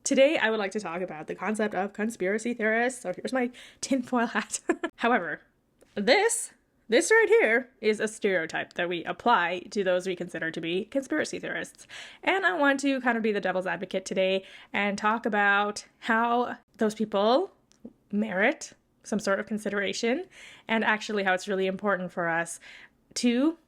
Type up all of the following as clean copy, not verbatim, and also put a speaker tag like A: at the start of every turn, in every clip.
A: Today, I would like to talk about the concept of conspiracy theorists. So here's my tinfoil hat. However, this right here is a stereotype that we apply to those we consider to be conspiracy theorists. And I want to kind of be the devil's advocate today and talk about how those people merit some sort of consideration and actually how it's really important for us to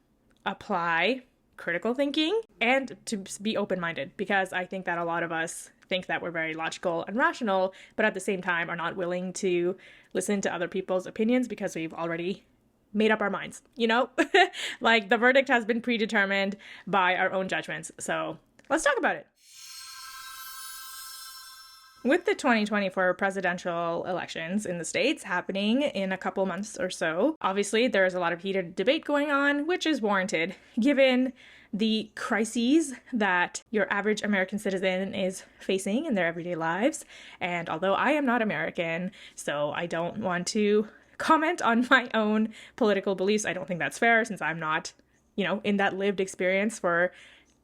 A: apply critical thinking and to be open-minded, because I think that a lot of us think that we're very logical and rational, but at the same time are not willing to listen to other people's opinions because we've already made up our minds, you know? Like the verdict has been predetermined by our own judgments. So let's talk about it. With the 2024 presidential elections in the States happening in a couple months or so, obviously there's a lot of heated debate going on, which is warranted given the crises that your average American citizen is facing in their everyday lives. And although I am not American, so I don't want to comment on my own political beliefs, I don't think that's fair since I'm not, in that lived experience for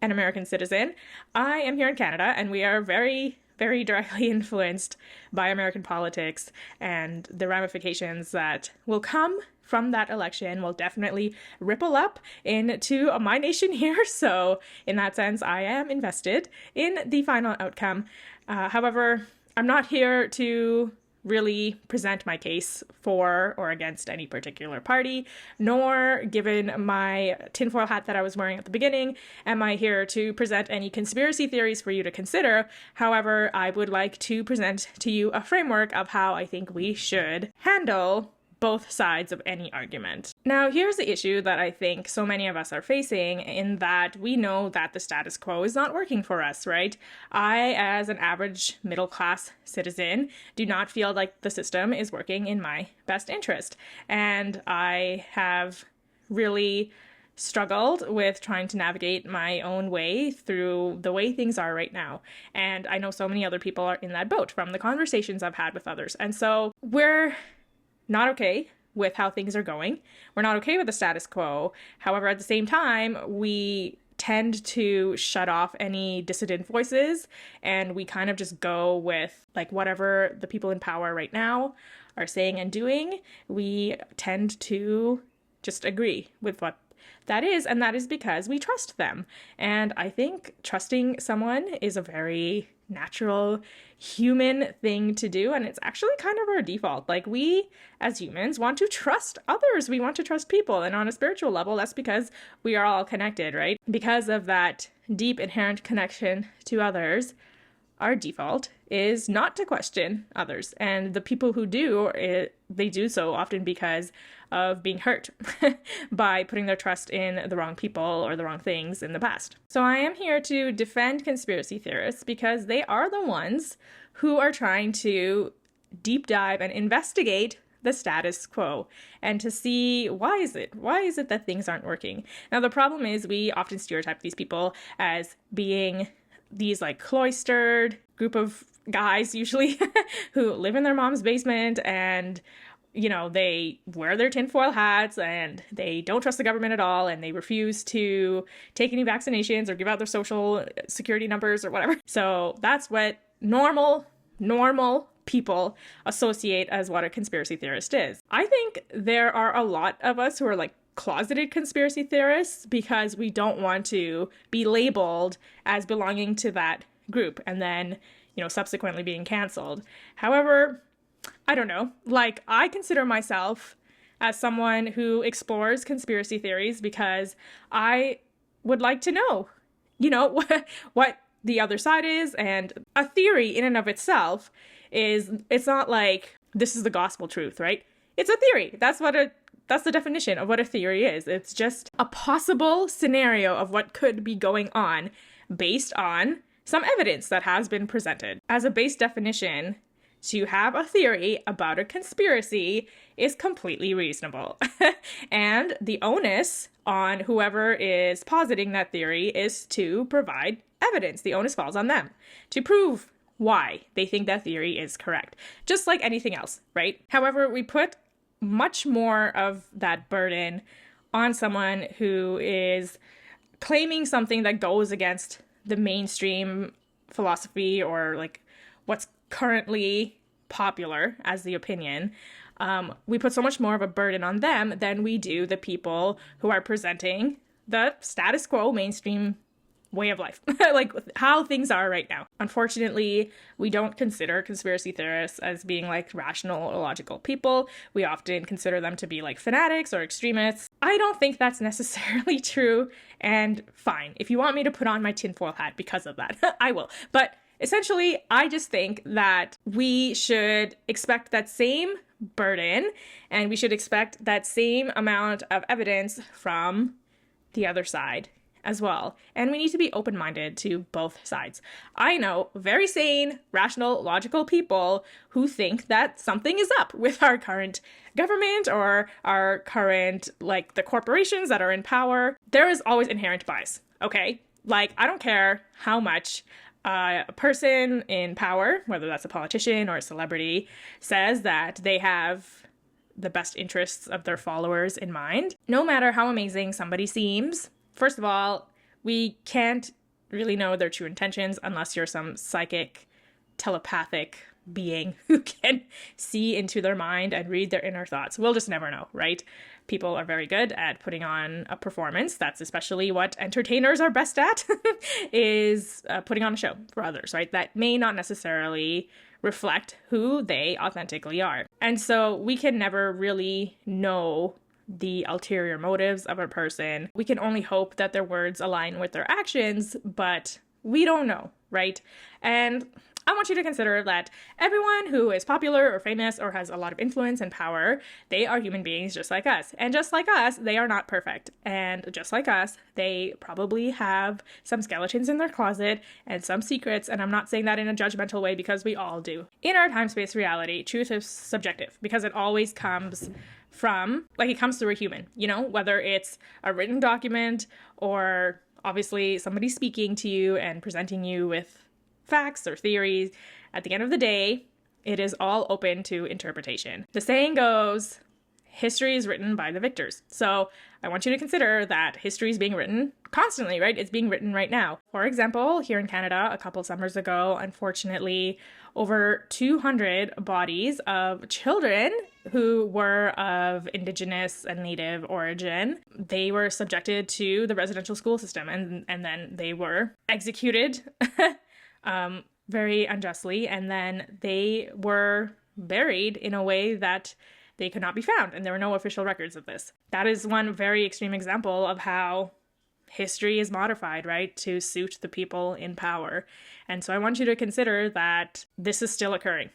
A: an American citizen. I am here in Canada and we are very directly influenced by American politics, and the ramifications that will come from that election will definitely ripple up into my nation here. So in that sense, I am invested in the final outcome. However, I'm not here to really present my case for or against any particular party, nor, given my tinfoil hat that I was wearing at the beginning, am I here to present any conspiracy theories for you to consider. However, I would like to present to you a framework of how I think we should handle both sides of any argument. Now, here's the issue that I think so many of us are facing, in that we know that the status quo is not working for us, right? I, as an average middle-class citizen, do not feel like the system is working in my best interest. And I have really struggled with trying to navigate my own way through the way things are right now. And I know so many other people are in that boat from the conversations I've had with others. And so we're not okay with how things are going. We're not okay with the status quo. However, at the same time, we tend to shut off any dissident voices, and we kind of just go with like whatever the people in power right now are saying and doing. We tend to just agree with what that is, and that is because we trust them. And I think trusting someone is a very natural human thing to do, and it's actually kind of our default. Like, we as humans want to trust others. We want to trust people, and on a spiritual level, that's because we are all connected, right? Because of that deep inherent connection to others, our default is not to question others. And the people who do, they do so often because of being hurt by putting their trust in the wrong people or the wrong things in the past. So I am here to defend conspiracy theorists because they are the ones who are trying to deep dive and investigate the status quo and to see why is it that things aren't working. Now, the problem is we often stereotype these people as being these like cloistered group of guys, usually, who live in their mom's basement and, they wear their tinfoil hats and they don't trust the government at all and they refuse to take any vaccinations or give out their social security numbers or whatever. So that's what normal people associate as what a conspiracy theorist is. I think there are a lot of us who are like closeted conspiracy theorists because we don't want to be labeled as belonging to that group and then, subsequently being canceled. However, I don't know, like, I consider myself as someone who explores conspiracy theories because I would like to know, what the other side is. And a theory in and of itself it's not like this is the gospel truth, right? It's a theory. That's the definition of what a theory is. It's just a possible scenario of what could be going on based on some evidence that has been presented. As a base definition, to have a theory about a conspiracy is completely reasonable. And the onus on whoever is positing that theory is to provide evidence. The onus falls on them to prove why they think that theory is correct, just like anything else, right? However, we put much more of that burden on someone who is claiming something that goes against the mainstream philosophy or like what's currently popular as the opinion, we put so much more of a burden on them than we do the people who are presenting the status quo mainstream way of life, like how things are right now. Unfortunately, we don't consider conspiracy theorists as being like rational or logical people. We often consider them to be like fanatics or extremists. I don't think that's necessarily true, and fine. If you want me to put on my tinfoil hat because of that, I will. But essentially, I just think that we should expect that same burden, and we should expect that same amount of evidence from the other side as well. And we need to be open-minded to both sides. I know very sane, rational, logical people who think that something is up with our current government or our current, like, the corporations that are in power. There is always inherent bias, okay? Like, I don't care how much a person in power, whether that's a politician or a celebrity, says that they have the best interests of their followers in mind. No matter how amazing somebody seems, first of all, we can't really know their true intentions unless you're some psychic, telepathic being who can see into their mind and read their inner thoughts. We'll just never know, right? People are very good at putting on a performance. That's especially what entertainers are best at, is putting on a show for others, right? That may not necessarily reflect who they authentically are. And so we can never really know the ulterior motives of a person. We can only hope that their words align with their actions, but we don't know, right? And I want you to consider that everyone who is popular or famous or has a lot of influence and power, they are human beings just like us. And just like us, they are not perfect. And just like us, they probably have some skeletons in their closet and some secrets. And I'm not saying that in a judgmental way, because we all do. In our time-space reality, truth is subjective because it always comes from, like, it comes through a human, you know, whether it's a written document or obviously somebody speaking to you and presenting you with facts or theories. At the end of the day, it is all open to interpretation. The saying goes, history is written by the victors. So I want you to consider that history is being written constantly, right? It's being written right now. For example, here in Canada, a couple summers ago, unfortunately, over 200 bodies of children who were of Indigenous and Native origin, they were subjected to the residential school system, and then they were executed very unjustly, and then they were buried in a way that they could not be found, and there were no official records of this. That is one very extreme example of how history is modified, right, to suit the people in power. And so I want you to consider that this is still occurring,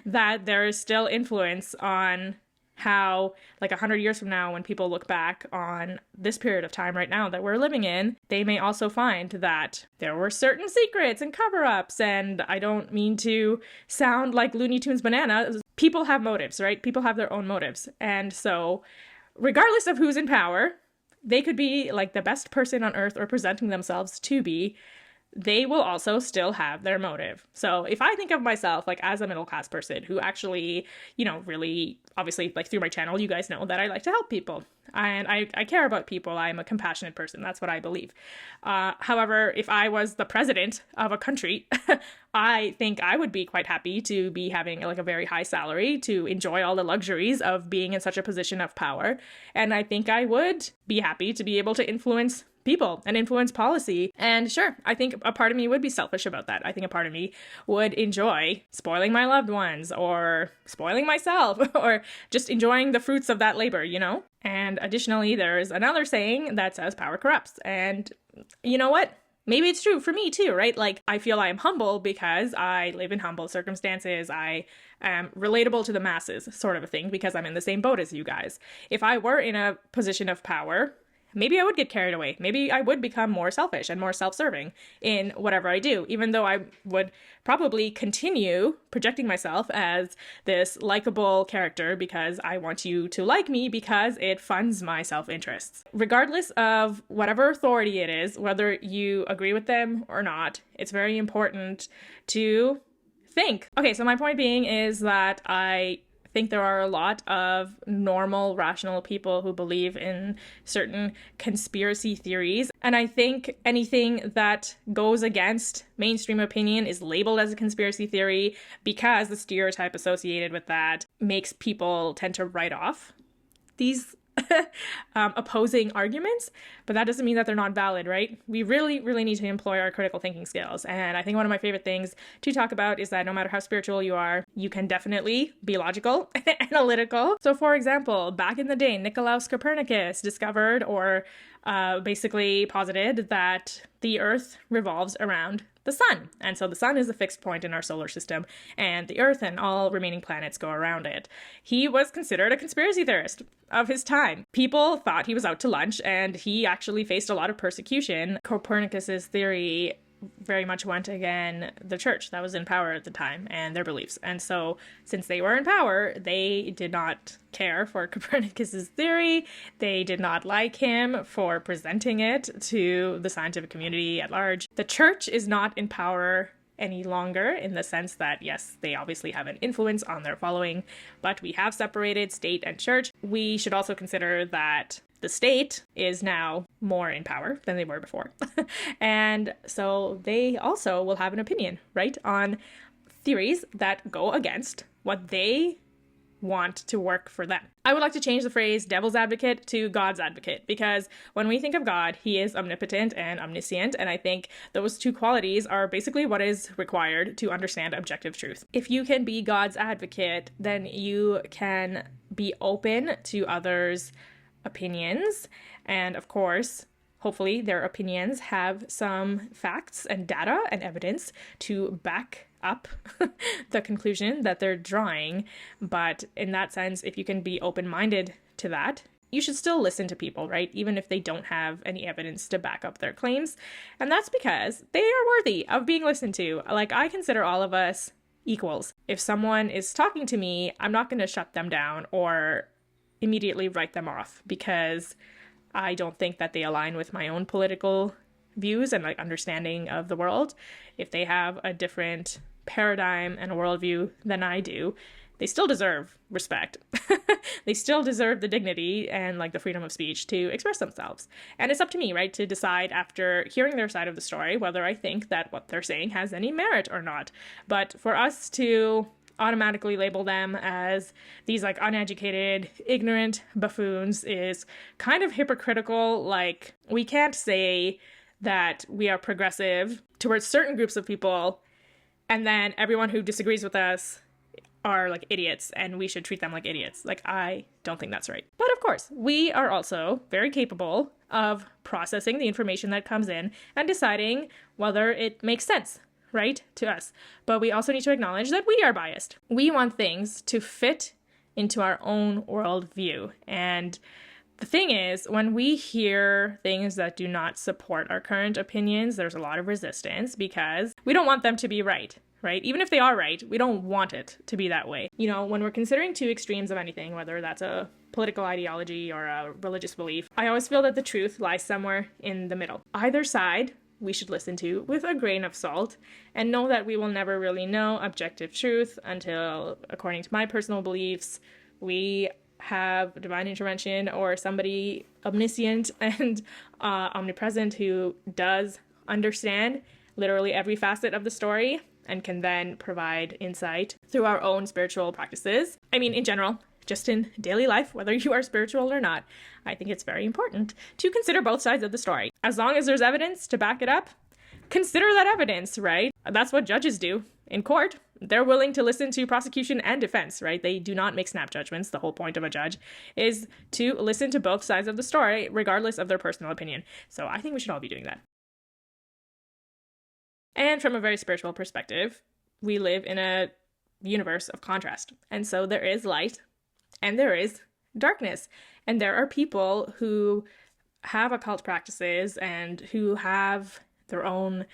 A: that there is still influence on how, like 100 years from now, when people look back on this period of time right now that we're living in, they may also find that there were certain secrets and cover-ups. And I don't mean to sound like Looney Tunes banana. People have motives, right? People have their own motives. And so regardless of who's in power, they could be like the best person on earth or presenting themselves to be, they will also still have their motive. So if I think of myself like as a middle class person who actually, you know, really, obviously, like through my channel, you guys know that I like to help people. And I care about people. I'm a compassionate person. That's what I believe. However, if I was the president of a country, I think I would be quite happy to be having like a very high salary to enjoy all the luxuries of being in such a position of power. And I think I would be happy to be able to influence people and influence policy. And sure, I think a part of me would be selfish about that. I think a part of me would enjoy spoiling my loved ones or spoiling myself or just enjoying the fruits of that labor, you know? And additionally, there's another saying that says power corrupts. And you know what? Maybe it's true for me too, right? Like, I feel I am humble because I live in humble circumstances. I am relatable to the masses, sort of a thing, because I'm in the same boat as you guys. If I were in a position of power, maybe I would get carried away. Maybe I would become more selfish and more self-serving in whatever I do, even though I would probably continue projecting myself as this likable character because I want you to like me because it funds my self-interests. Regardless of whatever authority it is, whether you agree with them or not, it's very important to think. Okay, so my point being is that I think there are a lot of normal, rational people who believe in certain conspiracy theories. And I think anything that goes against mainstream opinion is labeled as a conspiracy theory because the stereotype associated with that makes people tend to write off these opposing arguments, but that doesn't mean that they're not valid, right? We really, really need to employ our critical thinking skills. And I think one of my favorite things to talk about is that no matter how spiritual you are, you can definitely be logical and analytical. So for example, back in the day, Nicolaus Copernicus discovered or basically posited that the Earth revolves around the sun. And so the sun is a fixed point in our solar system, and the Earth and all remaining planets go around it. He was considered a conspiracy theorist of his time. People thought he was out to lunch, and he actually faced a lot of persecution. Copernicus's theory very much went against the church that was in power at the time and their beliefs. And so since they were in power, they did not care for Copernicus's theory. They did not like him for presenting it to the scientific community at large. The church is not in power any longer in the sense that, yes, they obviously have an influence on their following, but we have separated state and church. We should also consider that the state is now more in power than they were before. And so they also will have an opinion, right, on theories that go against what they want to work for them. I would like to change the phrase devil's advocate to God's advocate, because when we think of God, he is omnipotent and omniscient, and I think those two qualities are basically what is required to understand objective truth. If you can be God's advocate, then you can be open to others' opinions, and of course, hopefully their opinions have some facts and data and evidence to back up the conclusion that they're drawing. But in that sense, if you can be open-minded to that, you should still listen to people, right? Even if they don't have any evidence to back up their claims. And that's because they are worthy of being listened to. Like, I consider all of us equals. If someone is talking to me, I'm not going to shut them down or immediately write them off because I don't think that they align with my own political views and understanding of the world. If they have a different paradigm and a worldview than I do, they still deserve respect. They still deserve the dignity and the freedom of speech to express themselves. And it's up to me, right, to decide after hearing their side of the story whether I think that what they're saying has any merit or not. But for us to automatically label them as these uneducated, ignorant buffoons is kind of hypocritical. We can't say that we are progressive towards certain groups of people and then everyone who disagrees with us are idiots and we should treat them like idiots. I don't think that's right. But of course, we are also very capable of processing the information that comes in and deciding whether it makes sense, right, to us. But we also need to acknowledge that we are biased. We want things to fit into our own worldview. And the thing is, when we hear things that do not support our current opinions, there's a lot of resistance because we don't want them to be right? Even if they are right, we don't want it to be that way. When we're considering two extremes of anything, whether that's a political ideology or a religious belief, I always feel that the truth lies somewhere in the middle. Either side we should listen to with a grain of salt and know that we will never really know objective truth until, according to my personal beliefs, we have divine intervention or somebody omniscient and omnipresent who does understand literally every facet of the story and can then provide insight through our own spiritual practices. I mean, in general, just in daily life, whether you are spiritual or not, I think it's very important to consider both sides of the story. As long as there's evidence to back it up, consider that evidence, right? That's what judges do in court. They're willing to listen to prosecution and defense, right? They do not make snap judgments. The whole point of a judge is to listen to both sides of the story, regardless of their personal opinion. So I think we should all be doing that. And from a very spiritual perspective, we live in a universe of contrast. And so there is light and there is darkness. And there are people who have occult practices and who have their own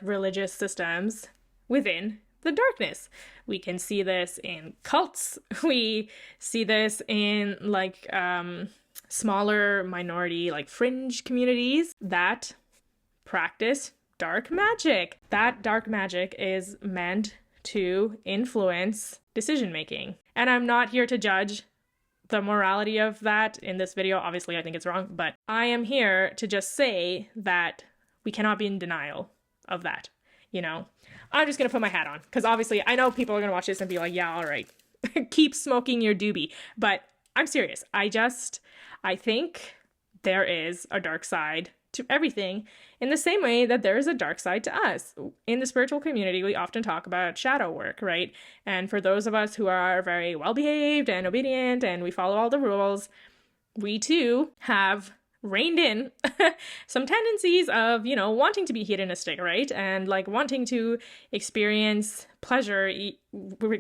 A: religious systems within the darkness. We can see this in cults. We see this in smaller minority fringe communities that practice dark magic. That dark magic is meant to influence decision making. And I'm not here to judge the morality of that in this video. Obviously, I think it's wrong, but I am here to just say that we cannot be in denial of that, you know? I'm just gonna put my hat on, because obviously I know people are gonna watch this and be like, yeah, all right, keep smoking your doobie. But I'm serious. I think there is a dark side to everything, in the same way that there is a dark side to us. In the spiritual community, we often talk about shadow work, right? And for those of us who are very well-behaved and obedient and we follow all the rules, we too have reined in some tendencies of, you know, wanting to be hedonistic, right? And like wanting to experience pleasure,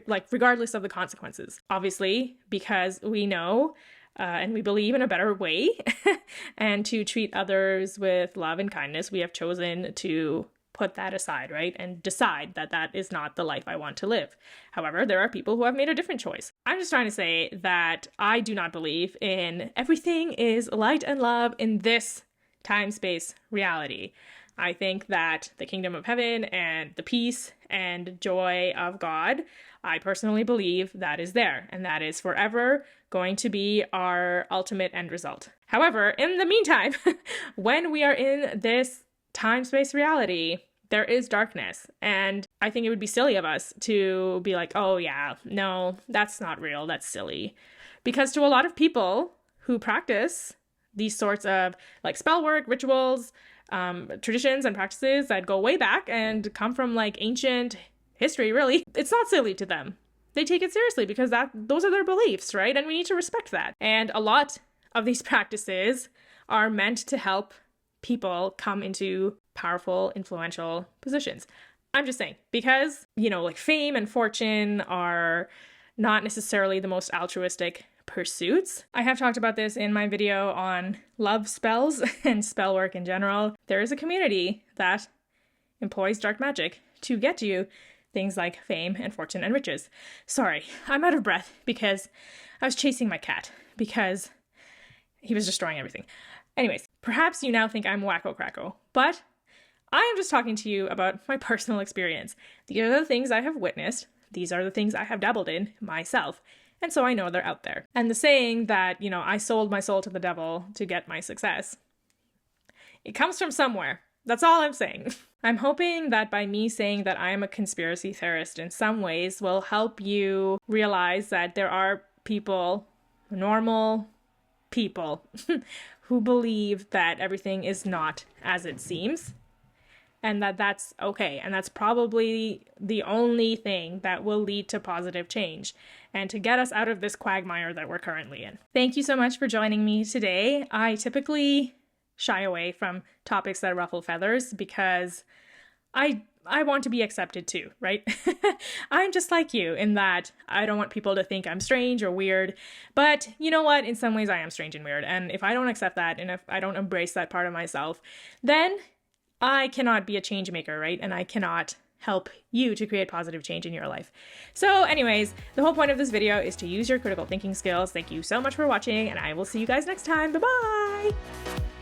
A: like regardless of the consequences. Obviously, because we know and we believe in a better way and to treat others with love and kindness, we have chosen to put that aside, right? And decide that that is not the life I want to live. However, there are people who have made a different choice. I'm just trying to say that I do not believe in everything is light and love in this time-space reality. I think that the kingdom of heaven and the peace and joy of God, I personally believe that is there, and that is forever going to be our ultimate end result. However, in the meantime, when we are in this time-space reality, there is darkness, and I think it would be silly of us to be like, oh yeah, no, that's not real, that's silly. Because to a lot of people who practice these sorts of like spell work, rituals, traditions and practices that go way back and come from like ancient history, really, it's not silly to them. They take it seriously because those are their beliefs, right? And we need to respect that. And a lot of these practices are meant to help people come into powerful, influential positions. I'm just saying, because, you know, like fame and fortune are not necessarily the most altruistic pursuits. I have talked about this in my video on love spells and spell work in general. There is a community that employs dark magic to get you things like fame and fortune and riches. Sorry, I'm out of breath because I was chasing my cat because he was destroying everything. Anyways, perhaps you now think I'm wacko cracko, but I am just talking to you about my personal experience. These are the things I have witnessed. These are the things I have dabbled in myself. And so I know they're out there. And the saying that, you know, I sold my soul to the devil to get my success, it comes from somewhere. That's all I'm saying. I'm hoping that by me saying that I am a conspiracy theorist in some ways will help you realize that there are people, normal people, who believe that everything is not as it seems, and that that's okay. And that's probably the only thing that will lead to positive change and to get us out of this quagmire that we're currently in. Thank you so much for joining me today. I typically shy away from topics that ruffle feathers because I want to be accepted too, right? I'm just like you in that I don't want people to think I'm strange or weird, but you know what? In some ways I am strange and weird. And if I don't accept that and if I don't embrace that part of myself, then I cannot be a change maker, right? And I cannot help you to create positive change in your life. So anyways, the whole point of this video is to use your critical thinking skills. Thank you so much for watching, and I will see you guys next time. Bye-bye!